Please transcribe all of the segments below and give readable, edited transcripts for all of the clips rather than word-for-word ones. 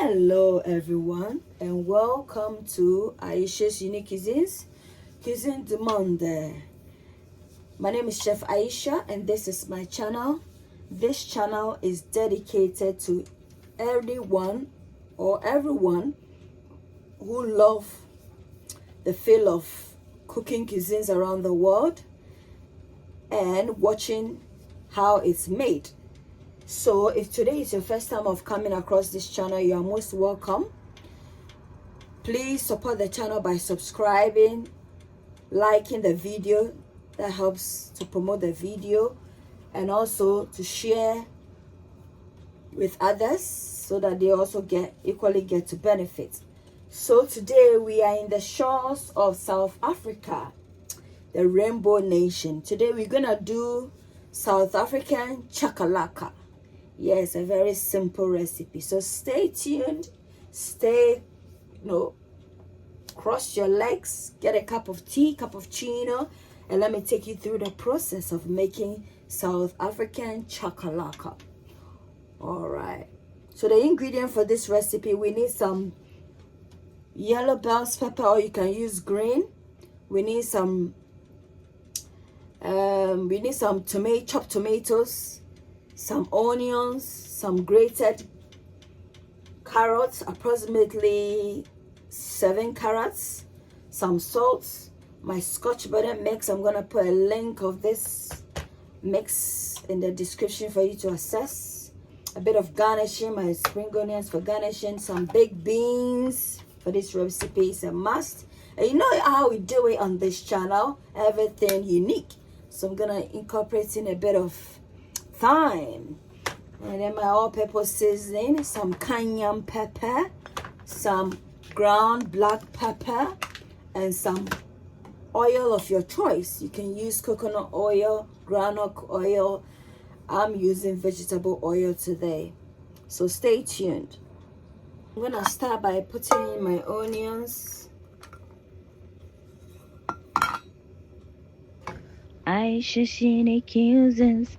Hello everyone and welcome to Ayesha's Unique Cuisine du Monde. My name is Chef Ayesha and this is my channel. This channel is dedicated to anyone or everyone who love the feel of cooking cuisines around the world and watching how it's made. So if today is your first time of coming across this channel, you are most welcome. Please support the channel by subscribing, liking the video. That helps to promote the video, and also to share with others so that they also equally get to benefit. So today we are in the shores of South Africa, the Rainbow Nation. Today we're gonna do South African chakalaka. Yes, a very simple recipe. So stay tuned, cross your legs, get a cup of tea, cup of chino, and let me take you through the process of making South African chakalaka. All right. So the ingredient for this recipe, we need some yellow bell pepper, or you can use green. We need some chopped tomatoes, some onions, some grated carrots, approximately 7 carrots, some salt, my scotch bonnet mix. I'm gonna put a link of this mix in the description for you to access. A bit of garnishing, my spring onions for garnishing, some baked beans for this recipe is a must. And you know how we do it on this channel, everything unique. So I'm gonna incorporate in a bit of thyme, and then my all-purpose seasoning, some cayenne pepper, some ground black pepper, and some oil of your choice. You can use coconut oil, groundnut oil. I'm using vegetable oil today, so stay tuned. I'm gonna start by putting in my onions. Ayesha cuisines,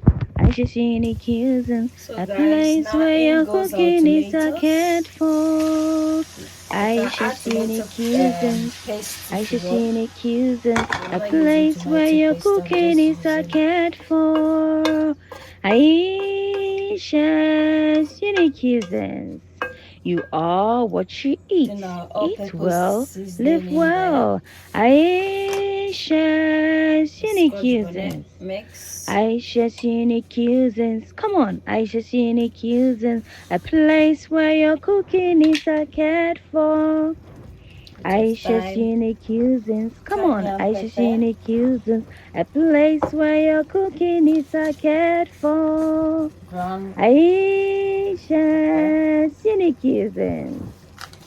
a place where your cooking is a cared for. Ayesha cuisines, a place where your cooking is a cared for. Ayesha's unique cuisines. You are what you eat. Eat well, live well. Ayesha's unique cuisines. Ayesha's unique cuisines. Come on, Ayesha's unique cuisines. A place where your cooking is cared for. Ayesha's unique cuisines. Come on, Ayesha's unique cuisines. A place where your cooking is cared for. Ayesha's unique cuisines.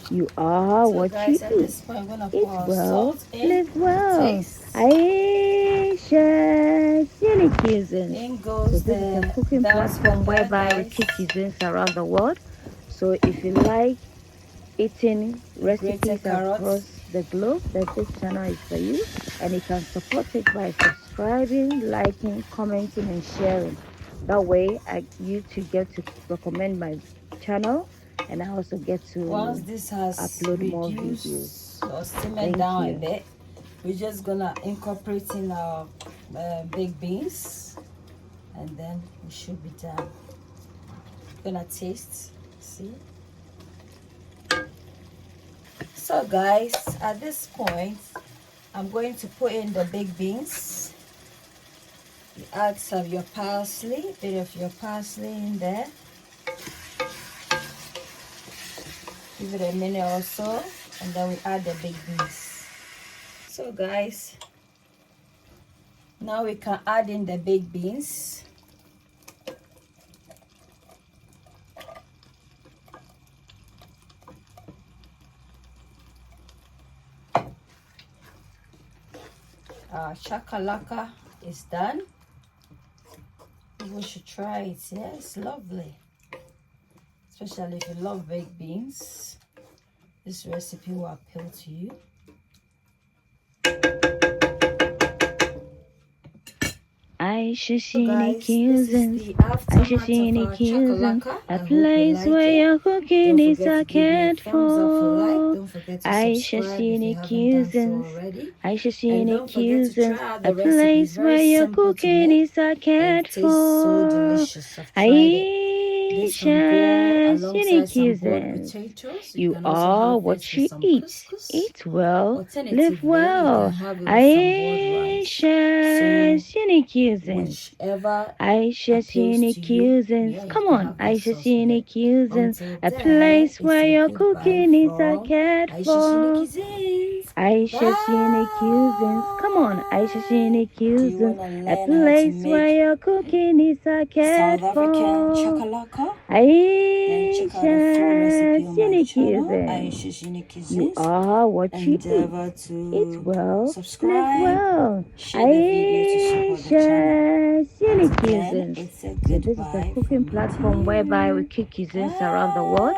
You are what you eat. Eat well, live well. Ayesha's unique cuisines. So this is a cooking platform whereby we teach cuisines around the world. So if you like eating recipes across the globe, then this channel is for you. And you can support it by subscribing, liking, commenting, and sharing. That way, YouTube get to recommend my channel, and I also get to once this has upload more videos. Or simmer down a bit, we're just gonna incorporate in our baked beans, and then we should be done. Gonna taste, see. So guys, at this point I'm going to put in the baked beans. You add some of your parsley, a bit of your parsley in there. Give it a minute or so, and then we add the baked beans. So guys, now we can add in the baked beans. Our chakalaka is done. You should try it. Yeah, it's lovely, especially if you love baked beans. This recipe will appeal to you. Ayesha's So unique guys, this is cuisines. the Ayesha's aftermath of unique our cuisines. chakalaka. A I hope you place like where it. your cooking Don't is forget to give me a cared thumbs up for like. for. Don't forget to Ayesha's subscribe if you unique haven't done so cuisines. already. Ayesha's And unique don't forget to cuisines. try out A the recipe. It's place very where your simple to cooking make is and cared it tastes so for. delicious. I've tried it. This can go Ayesha's alongside unique some boiled cuisines. potatoes. You You can also are have this what with you some eat. couscous. Eat well, live Alternatively, you can well. have it with some boiled rice. So Ayesha's unique cuisines. whichever Ayesha's appeals unique to you, cuisines. yeah, you Come can on, have that Ayesha's sauce with it. unique cuisines. Until A then, place it's where a your goodbye cooking is from cared Aisha's Unique for. Cuisines. Ayesha's unique cuisines. Come on, Ayesha's unique Bye. Do you cuisines. want to A learn how to place where make your cooking is cared South African for. chakalaka? Then check out a full recipe Ayesha's on my unique channel, cuisines. Aisha's Unique You Cuisines. are what you eat. Endeavor Eat to well, live subscribe, well. share the video to support the channel. Ayesha's unique Again, cuisines. it's a So this is a goodbye cooking from me to platform whereby we you. cook cuisines around the world.